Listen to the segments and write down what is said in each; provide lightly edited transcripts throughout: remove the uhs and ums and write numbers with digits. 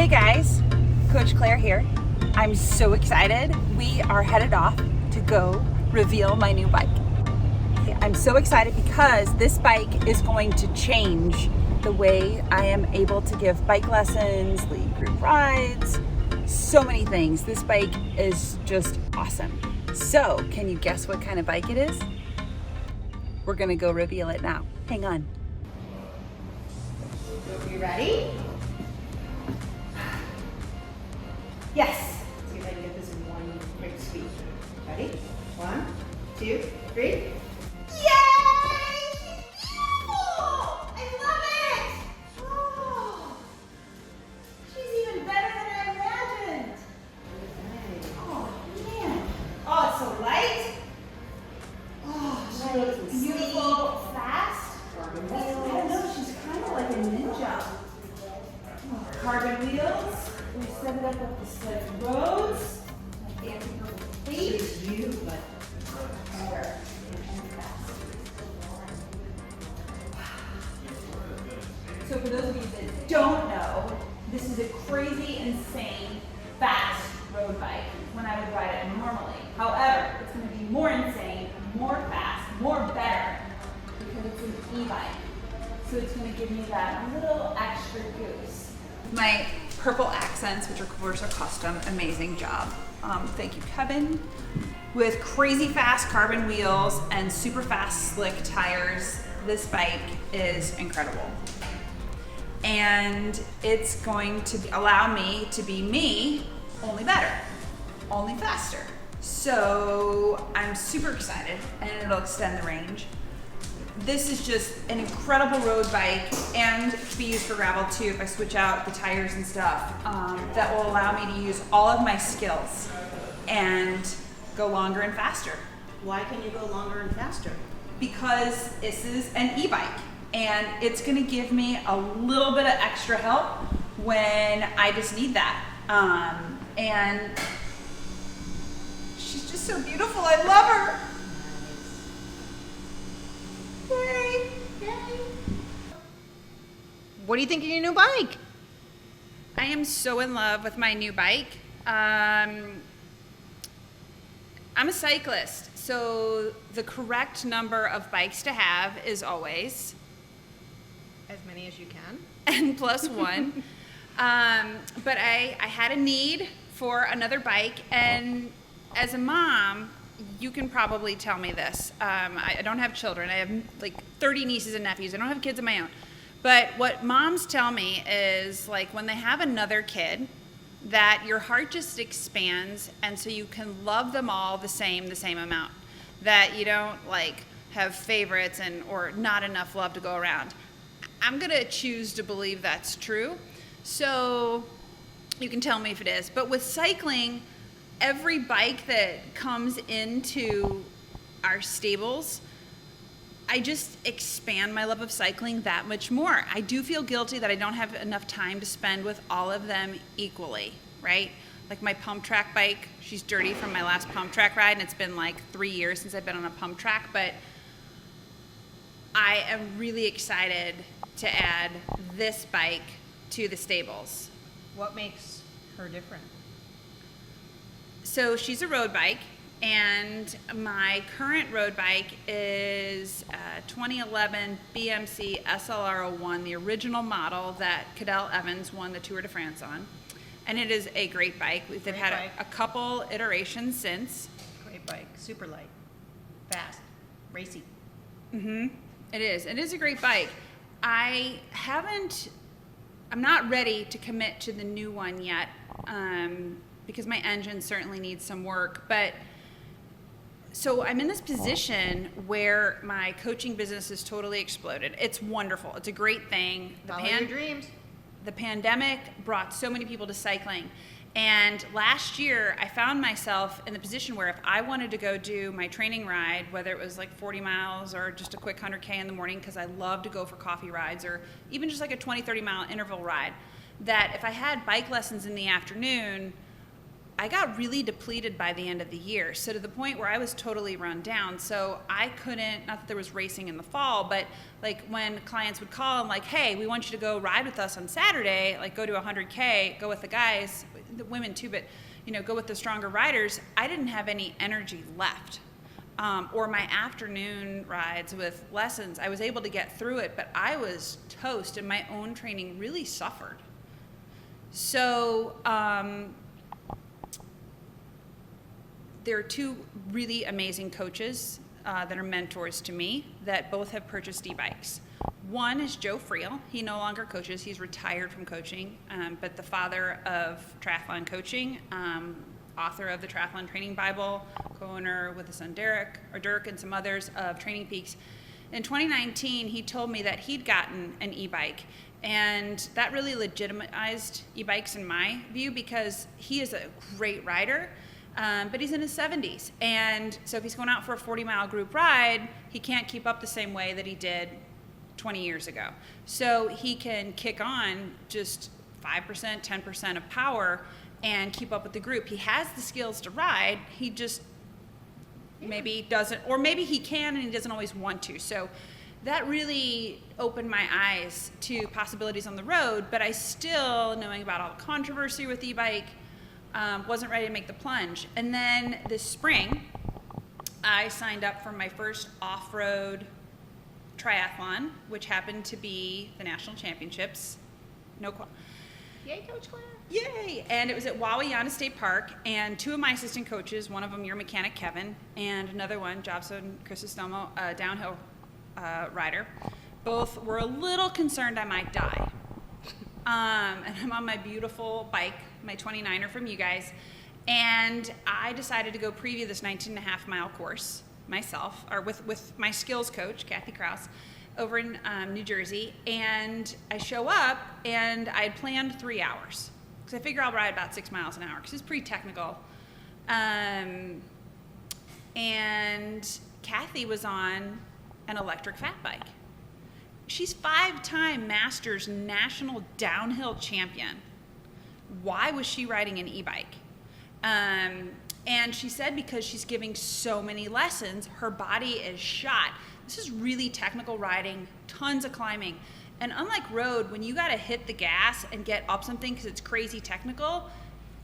Hey guys, Coach Claire here. I'm so excited. We are headed off to go reveal my new bike. I'm so excited because this bike is going to change the way I am able to give bike lessons, lead group rides, so many things. This bike is just awesome. So, can you guess what kind of bike it is? We're gonna go reveal it now. Hang on. You ready? Yes. Let's see if I can get this in one quick sweep. Ready? 1, 2, 3. Yay! Beautiful! I love it! Oh, she's even better than I imagined. Oh, man. Oh, it's so light. Oh, she looks beautiful, fast. I don't know, she's kind of like a ninja. Oh, carbon wheels. We set it up with the sled roads. My fancy purple plate. It's you, but better and fast. So for those of you that don't know, this is a crazy, insane, fast road bike when I would ride it normally. However, it's going to be more insane, more fast, more better because it's an e-bike. So it's going to give me that little extra goose. My purple accents, which of course are custom, amazing job. Thank you, Kevin. With crazy fast carbon wheels and super fast slick tires, this bike is incredible. And it's going to allow me to be me, only better, only faster. So I'm super excited, and it'll extend the range. This is just an incredible road bike and to be used for gravel too if I switch out the tires and stuff. That will allow me to use all of my skills and go longer and faster. Why can you go longer and faster? Because this is an e-bike and it's gonna give me a little bit of extra help when I just need that. And she's just so beautiful, I love her. Yay! Yay! What do you think of your new bike? I am so in love with my new bike. I'm a cyclist, so the correct number of bikes to have is always As many as you can. N plus one. But I had a need for another bike, and as a mom, you can probably tell me this. I don't have children. I have like 30 nieces and nephews. I don't have kids of my own. But what moms tell me is like when they have another kid, that your heart just expands, and so you can love them all the same amount. That you don't like have favorites or not enough love to go around. I'm gonna choose to believe that's true. So you can tell me if it is. But with cycling, every bike that comes into our stables, I just expand my love of cycling that much more. I do feel guilty that I don't have enough time to spend with all of them equally, right? Like my pump track bike, she's dirty from my last pump track ride, and it's been like 3 years since I've been on a pump track, but I am really excited to add this bike to the stables. What makes her different? So she's a road bike, and my current road bike is a 2011 BMC SLR01, the original model that Cadel Evans won the Tour de France on. And it is a great bike. They've had a couple iterations since. Great bike, super light, fast, racy. It is. It is a great bike. I'm not ready to commit to the new one yet. Because my engine certainly needs some work. But so I'm in this position where my coaching business has totally exploded. It's wonderful. It's a great thing. Follow your dreams. The pandemic brought so many people to cycling. And last year, I found myself in the position where if I wanted to go do my training ride, whether it was like 40 miles or just a quick 100K in the morning, because I love to go for coffee rides, or even just like a 20, 30 mile interval ride, that if I had bike lessons in the afternoon, I got really depleted by the end of the year. So to the point where I was totally run down. So I couldn't, not that there was racing in the fall, but like when clients would call and like, hey, we want you to go ride with us on Saturday, like go to 100K, go with the guys, the women too, but go with the stronger riders. I didn't have any energy left. Or my afternoon rides with lessons, I was able to get through it, but I was toast and my own training really suffered. So there are two really amazing coaches that are mentors to me that both have purchased e-bikes. One is Joe Friel. He no longer coaches. He's retired from coaching, but the father of triathlon coaching, author of the Triathlon Training Bible, co-owner with his son Dirk and some others of Training Peaks. In 2019, he told me that he'd gotten an e-bike, and that really legitimized e-bikes in my view because he is a great rider, but he's in his 70s. And so if he's going out for a 40-mile group ride, he can't keep up the same way that he did 20 years ago. So he can kick on just 5%, 10% of power and keep up with the group. He has the skills to ride, he just maybe doesn't, or maybe he can and he doesn't always want to. So that really opened my eyes to possibilities on the road, but I still, knowing about all the controversy with e-bike, wasn't ready to make the plunge. And then this spring, I signed up for my first off-road triathlon, which happened to be the national championships. Yay, Coach Clare. Yay! And it was at Wawayana State Park, and two of my assistant coaches, one of them your mechanic Kevin, and another one, Jobson Chrysostomo, a downhill rider, both were a little concerned I might die. And I'm on my beautiful bike, my 29er from you guys, and I decided to go preview this 19.5-mile course myself, or with my skills coach, Kathy Krause, over in New Jersey. And I show up, and I had planned 3 hours, because I figure I'll ride about 6 miles an hour, because it's pretty technical. And Kathy was on an electric fat bike. She's 5-time Masters national downhill champion. Why was she riding an e-bike? And she said because she's giving so many lessons, her body is shot. This is really technical riding, tons of climbing. And unlike road, when you gotta hit the gas and get up something because it's crazy technical,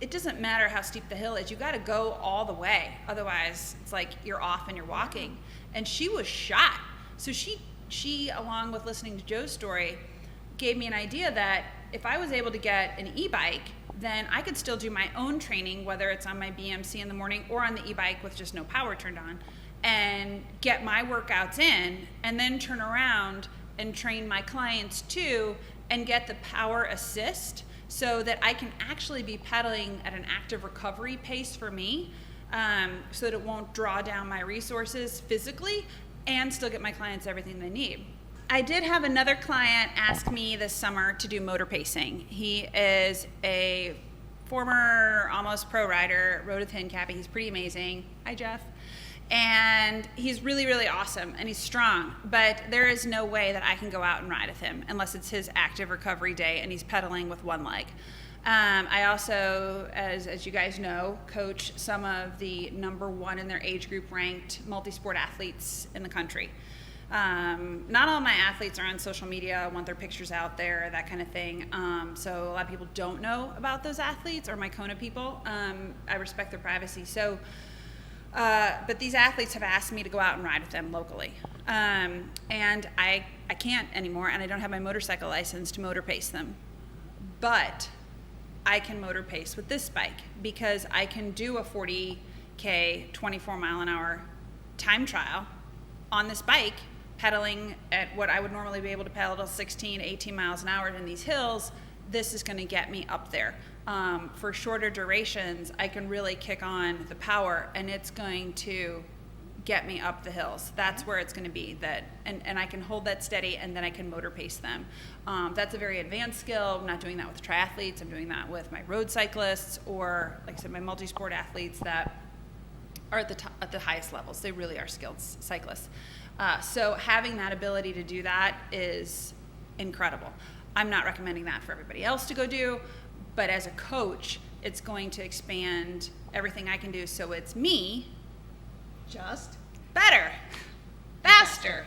it doesn't matter how steep the hill is, you gotta go all the way. Otherwise, it's like you're off and you're walking. And she was shot. So she, along with listening to Joe's story, gave me an idea that if I was able to get an e-bike, then I could still do my own training, whether it's on my BMC in the morning or on the e-bike with just no power turned on, and get my workouts in, and then turn around and train my clients too, and get the power assist so that I can actually be pedaling at an active recovery pace for me, so that it won't draw down my resources physically, and still get my clients everything they need. I did have another client ask me this summer to do motor pacing. He is a former almost pro rider, rode with Handcappy. He's pretty amazing. Hi, Jeff. And he's really, really awesome, and he's strong, but there is no way that I can go out and ride with him unless it's his active recovery day and he's pedaling with one leg. I also, as you guys know, coach some of the #1 in their age group ranked multi-sport athletes in the country. Not all my athletes are on social media, want their pictures out there, that kind of thing. So a lot of people don't know about those athletes, or my Kona people. I respect their privacy. So, but these athletes have asked me to go out and ride with them locally. And I can't anymore, and I don't have my motorcycle license to motor pace them. But I can motor pace with this bike because I can do a 40K, 24 mile an hour time trial on this bike, pedaling at what I would normally be able to pedal 16, 18 miles an hour in these hills. This is going to get me up there. For shorter durations, I can really kick on the power, and it's going to get me up the hills. That's where it's going to be, and I can hold that steady, and then I can motor pace them. That's a very advanced skill. I'm not doing that with triathletes. I'm doing that with my road cyclists, or like I said, my multi-sport athletes that are at the highest levels. They really are skilled cyclists. So having that ability to do that is incredible. I'm not recommending that for everybody else to go do, but as a coach, it's going to expand everything I can do so it's me Just better, faster,